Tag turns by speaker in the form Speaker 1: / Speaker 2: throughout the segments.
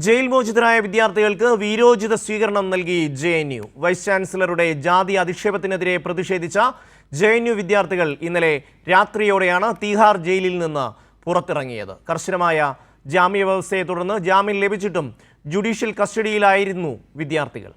Speaker 1: Jail മോചിതരായ വിദ്യാർത്ഥികൾക്ക് വീരോചിത സ്വീകരണം നൽകി JNU. വൈസ് ചാൻസലറുടെ ജാതി അധിക്ഷേപത്തിനെതിരെ പ്രതിഷേധിച്ച JNU വിദ്യാർത്ഥികൾ ഇന്നലെ രാത്രിയോടെയാണ് തീഹാർ ജയിലിൽ നിന്ന് പുറത്തിറങ്ങിയത്. കർശനമായ ജാമ്യ വ്യവസ്ഥയെ തുടർന്ന് ജാമ്യം ലഭിച്ചിട്ടും ജുഡീഷ്യൽ കസ്റ്റഡിയിലായിരുന്നു വിദ്യാർത്ഥികൾ.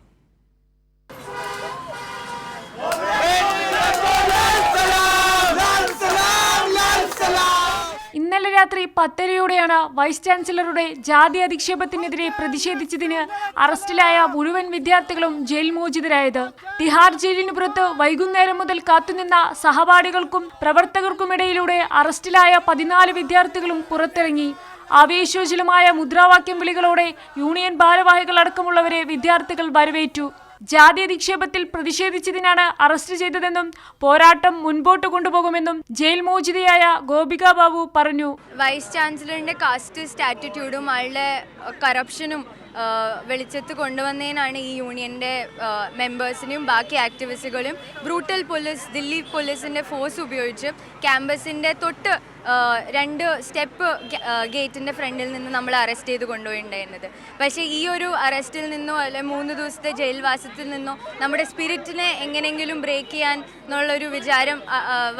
Speaker 2: ഇന്നലെ രാത്രി 10:30-യോടെയാണ് വൈസ് ചാൻസലറുടെ ജാതി അധിക്ഷേപത്തിനെതിരെ പ്രതിഷേധിച്ചതിന് അറസ്റ്റിലായ മുഴുവൻ വിദ്യാർത്ഥികളും ജയിൽ മോചിതരായത്. തിഹാർ ജയിലിന് പുറത്ത് വൈകുന്നേരം മുതൽ കാത്തുനിന്ന സഹപാഠികൾക്കും പ്രവർത്തകർക്കുമിടയിലൂടെ അറസ്റ്റിലായ 14 വിദ്യാർത്ഥികളും പുറത്തിറങ്ങി. ആവേശോജ്വലമായ മുദ്രാവാക്യം വിളികളോടെ യൂണിയൻ ഭാരവാഹികൾ അടക്കമുള്ളവരെ വിദ്യാർത്ഥികൾ വരവേറ്റു. ജാതി അധിക്ഷേപത്തിൽ പ്രതിഷേധിച്ചതിനാണ് അറസ്റ്റ് ചെയ്തതെന്നും പോരാട്ടം മുൻപോട്ട് കൊണ്ടുപോകുമെന്നും ജയിൽ മോചിതയായ ഗോപിക ബാബു പറഞ്ഞു.
Speaker 3: വൈസ് ചാൻസലറിന്റെ കാസ്റ്റ് സ്റ്റാറ്റിറ്റ്യൂഡും ആളുടെ കറപ്ഷനും വെളിച്ചത്ത് കൊണ്ടുവന്നതിനാണ് ഈ യൂണിയൻ്റെ മെമ്പേഴ്സിനെയും ബാക്കി ആക്ടിവിസ്റ്റുകളും ബ്രൂട്ടൽ പോലീസ്, ദില്ലി പോലീസിൻ്റെ ഫോഴ്സ് ഉപയോഗിച്ച് ക്യാമ്പസിൻ്റെ തൊട്ട് 2 സ്റ്റെപ്പ് ഗേറ്റിൻ്റെ ഫ്രണ്ടിൽ നിന്ന് നമ്മൾ അറസ്റ്റ് ചെയ്ത് കൊണ്ടുപോയിട്ടുണ്ടായിരുന്നത്. പക്ഷേ ഈ ഒരു അറസ്റ്റിൽ നിന്നോ അല്ലെങ്കിൽ 3 ദിവസത്തെ ജയിൽവാസത്തിൽ നിന്നോ നമ്മുടെ സ്പിരിറ്റിനെ എങ്ങനെയെങ്കിലും ബ്രേക്ക് ചെയ്യാൻ എന്നുള്ളൊരു വിചാരം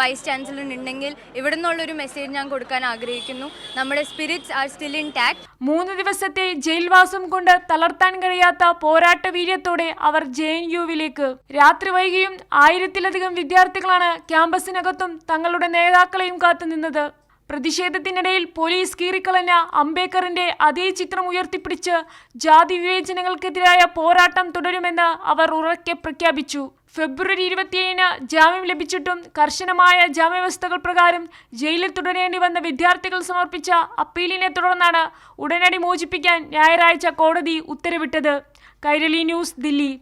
Speaker 3: വൈസ് ചാൻസലറിനുണ്ടെങ്കിൽ ഇവിടെ നിന്നുള്ളൊരു മെസ്സേജ് ഞാൻ കൊടുക്കാൻ ആഗ്രഹിക്കുന്നു. നമ്മുടെ സ്പിരിറ്റ്സ് ആർ സ്റ്റിൽ ഇൻടാക്ട്.
Speaker 2: 3 ദിവസത്തെ ജയിൽവാസം കൊണ്ട് തളർത്താൻ കഴിയാത്ത പോരാട്ട വീര്യത്തോടെ അവർ JNUവിലേക്ക്. രാത്രി വൈകിയും 1000-ലധികം വിദ്യാർത്ഥികളാണ് ക്യാമ്പസിനകത്തും തങ്ങളുടെ നേതാക്കളെയും കാത്തുനിന്നത്. പ്രതിഷേധത്തിനിടയിൽ പോലീസ് കീറിക്കളഞ്ഞ അംബേദ്കറിന്റെ അതേ ചിത്രം ഉയർത്തിപ്പിടിച്ച് ജാതി വിവേചനങ്ങൾക്കെതിരായ പോരാട്ടം തുടരുമെന്ന് അവർ ഉറക്കെ പ്രഖ്യാപിച്ചു. ഫെബ്രുവരി 27-ന് ജാമ്യം ലഭിച്ചിട്ടും കർശനമായ ജാമ്യവ്യവസ്ഥകൾ പ്രകാരം ജയിലിൽ തുടരേണ്ടി വന്ന വിദ്യാർത്ഥികൾ സമർപ്പിച്ച അപ്പീലിനെ തുടർന്നാണ് ഉടനടി മോചിപ്പിക്കാൻ ഞായറാഴ്ച കോടതി ഉത്തരവിട്ടത്. കൈരളി ന്യൂസ്, ദില്ലി.